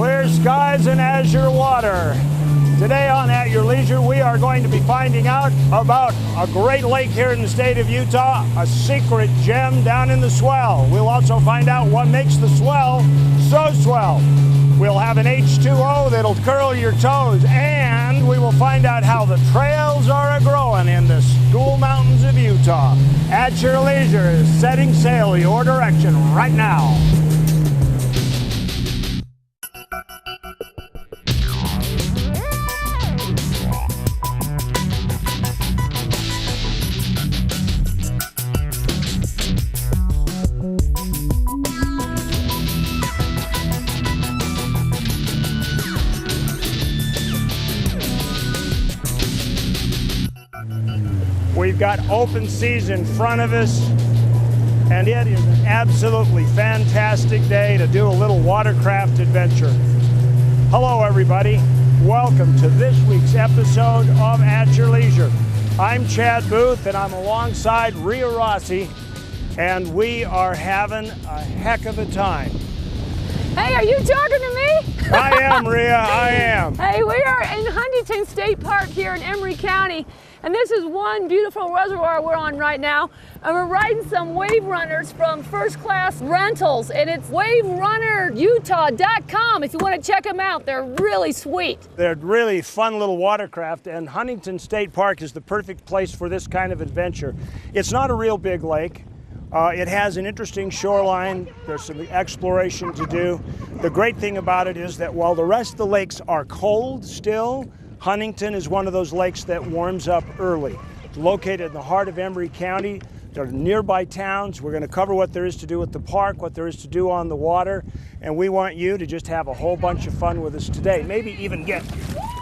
clear skies and azure water. Today on At Your Leisure, we are going to be finding out about a great lake here in the state of Utah, a secret gem down in the swell. We'll also find out what makes the swell so swell. We'll have an H2O that'll curl your toes, and we will find out how the trails are a-growing in the school mountains of Utah. At Your Leisure is setting sail your direction right now. We've got open seas in front of us, and it is an absolutely fantastic day to do a little watercraft adventure. Hello everybody, welcome to this week's episode of At Your Leisure. I'm Chad Booth and I'm alongside Rhea Rossi, and we are having a heck of a time. Hey, are you talking to me? I am, Rhea, I am. Hey, we are in Huntington State Park here in Emery County, and this is one beautiful reservoir we're on right now, and we're riding some wave runners from First Class Rentals, and it's waverunnerutah.com if you want to check them out. They're really sweet. They're really fun little watercraft, and Huntington State Park is the perfect place for this kind of adventure. It's not a real big lake. It has an interesting shoreline. There's some exploration to do. The great thing about it is that while the rest of the lakes are cold still, Huntington is one of those lakes that warms up early. It's located in the heart of Emery County. There are nearby towns. We're going to cover what there is to do with the park, what there is to do on the water, and we want you to just have a whole bunch of fun with us today, maybe even get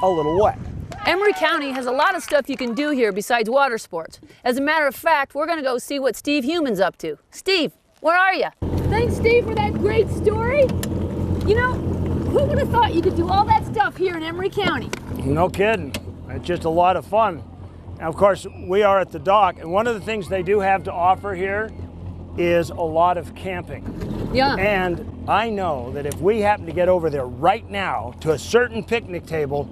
a little wet. Emery County has a lot of stuff you can do here besides water sports. As a matter of fact, we're going to go see what Steve Human's up to. Steve, where are you? Thanks, Steve, for that great story. You know, who would have thought you could do all that stuff here in Emery County? No kidding. It's just a lot of fun. Now, of course, we are at the dock, and one of the things they do have to offer here is a lot of camping. Yeah. And I know that if we happen to get over there right now to a certain picnic table,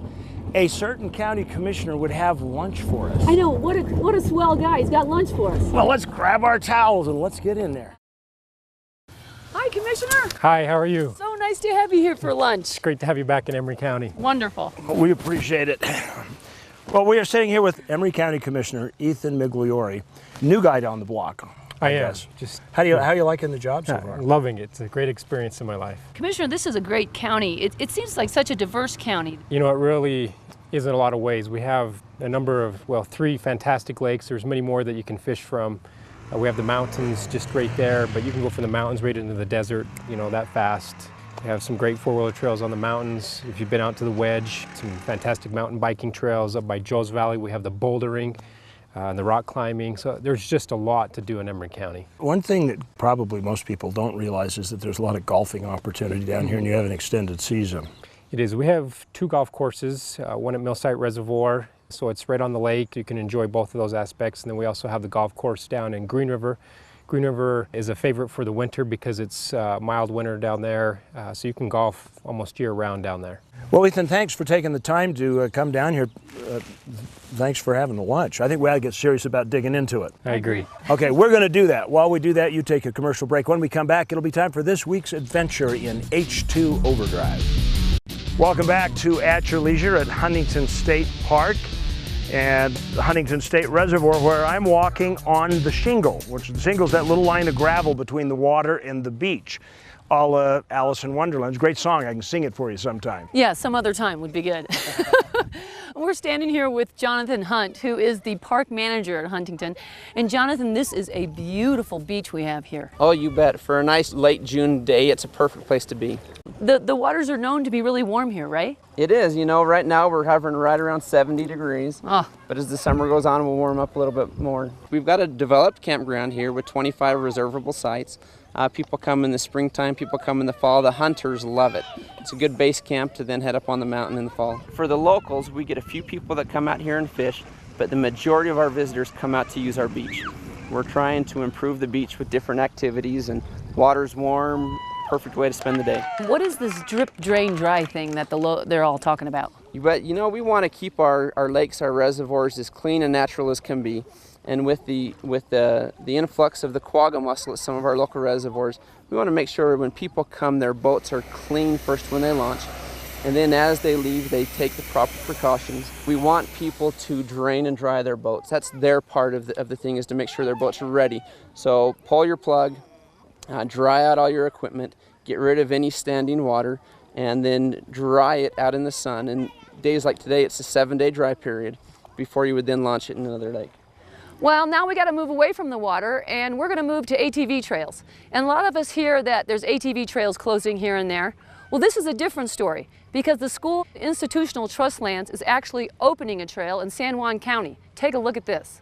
a certain county commissioner would have lunch for us. I know, what a swell guy. He's got lunch for us. Well, let's grab our towels and let's get in there. Hi, Commissioner. Hi, how are you? So nice to have you here for lunch. It's great to have you back in Emery County. Wonderful. We appreciate it. Well, we are sitting here with Emery County Commissioner Ethan Migliore, new guy down the block. I am. Just how you liking the job so far? Loving it. It's a great experience in my life. Commissioner, this is a great county. It seems like such a diverse county. You know, it really is in a lot of ways. We have a number of, well, 3 fantastic lakes. There's many more that you can fish from. We have the mountains just right there, but you can go from the mountains right into the desert, you know, that fast. We have some great 4-wheeler trails on the mountains. If you've been out to the Wedge, some fantastic mountain biking trails up by Joe's Valley. We have the bouldering and the rock climbing. So there's just a lot to do in Emery County. One thing that probably most people don't realize is that there's a lot of golfing opportunity down here, and you have an extended season. It is. We have 2 golf courses, one at Millsite Reservoir, so it's right on the lake. You can enjoy both of those aspects. And then we also have the golf course down in Green River. Green River is a favorite for the winter because it's mild winter down there, so you can golf almost year-round down there. Well, Ethan, thanks for taking the time to come down here. Thanks for having the lunch. I think we ought to get serious about digging into it. I agree. Okay, we're going to do that. While we do that, you take a commercial break. When we come back, it'll be time for this week's adventure in H2 Overdrive. Welcome back to At Your Leisure at Huntington State Park and the Huntington State Reservoir, where I'm walking on the shingle, which the shingle is that little line of gravel between the water and the beach. A la Alice in Wonderland. It's a great song. I can sing it for you sometime. Yeah, some other time would be good. We're standing here with Jonathan Hunt, who is the park manager at Huntington. And Jonathan, this is a beautiful beach we have here. Oh, you bet. For a nice late June day, it's a perfect place to be. The waters are known to be really warm here, right? It is. You know, right now we're hovering right around 70 degrees. Oh. But as the summer goes on, we'll warm up a little bit more. We've got a developed campground here with 25 reservable sites. People come in the springtime, people come in the fall. The hunters love it. It's a good base camp to then head up on the mountain in the fall. For the locals, we get a few people that come out here and fish, but the majority of our visitors come out to use our beach. We're trying to improve the beach with different activities, and water's warm, perfect way to spend the day. What is this drip, drain, dry thing that they're all talking about? You bet. You know, we want to keep our lakes, our reservoirs as clean and natural as can be. And with the influx of the quagga mussel at some of our local reservoirs, we want to make sure when people come, their boats are clean first when they launch. And then as they leave, they take the proper precautions. We want people to drain and dry their boats. That's their part of the thing, is to make sure their boats are ready. So pull your plug, dry out all your equipment, get rid of any standing water, and then dry it out in the sun. And days like today, it's a 7-day dry period before you would then launch it in another lake. Well, now we got to move away from the water, and we're going to move to ATV trails. And a lot of us hear that there's ATV trails closing here and there. Well, this is a different story, because the School Institutional Trust Lands is actually opening a trail in San Juan County. Take a look at this.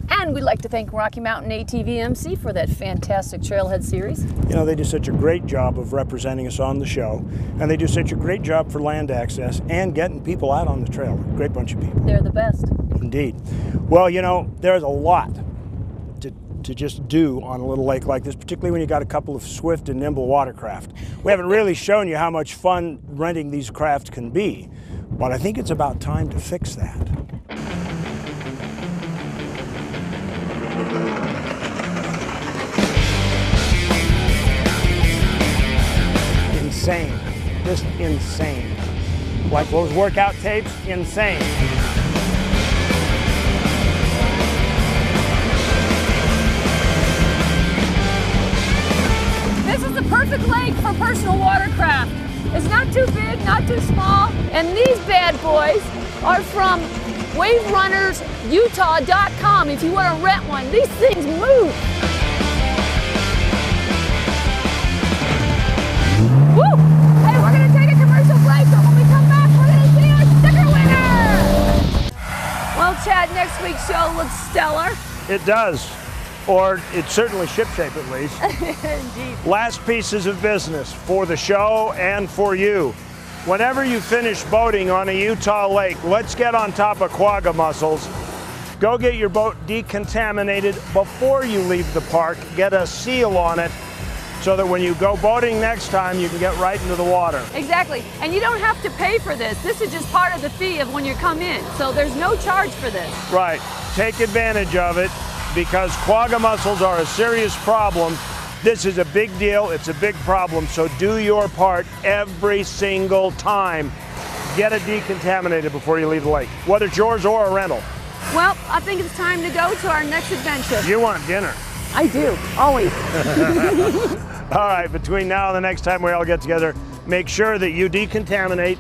And we'd like to thank Rocky Mountain ATVMC for that fantastic Trailhead series. You know, they do such a great job of representing us on the show, and they do such a great job for land access and getting people out on the trail. Great bunch of people. They're the best. Indeed. Well, you know, there's a lot to just do on a little lake like this, particularly when you got a couple of swift and nimble watercraft. We haven't really shown you how much fun renting these craft can be, but I think it's about time to fix that. Insane. Just insane. Like those workout tapes, insane. This is the perfect lake for personal watercraft. It's not too big, not too small. And these bad boys are from WaveRunnersUtah.com if you want to rent one. These things move. Woo! Hey, we're going to take a commercial break, but when we come back, we're going to see our sticker winner! Well, Chad, next week's show looks stellar. It does. Or it's certainly shipshape at least. Indeed. Last pieces of business for the show and for you. Whenever you finish boating on a Utah lake, let's get on top of quagga mussels. Go get your boat decontaminated before you leave the park. Get a seal on it so that when you go boating next time, you can get right into the water. Exactly. And you don't have to pay for this. This is just part of the fee of when you come in. So there's no charge for this. Right. Take advantage of it, because quagga mussels are a serious problem. This is a big deal, it's a big problem, so do your part every single time. Get it decontaminated before you leave the lake, whether it's yours or a rental. Well, I think it's time to go to our next adventure. You want dinner. I do, always. All right, between now and the next time we all get together, make sure that you decontaminate,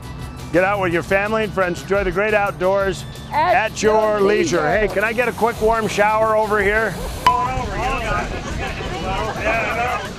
get out with your family and friends, enjoy the great outdoors at your leisure. Hey, can I get a quick warm shower over here? Yeah,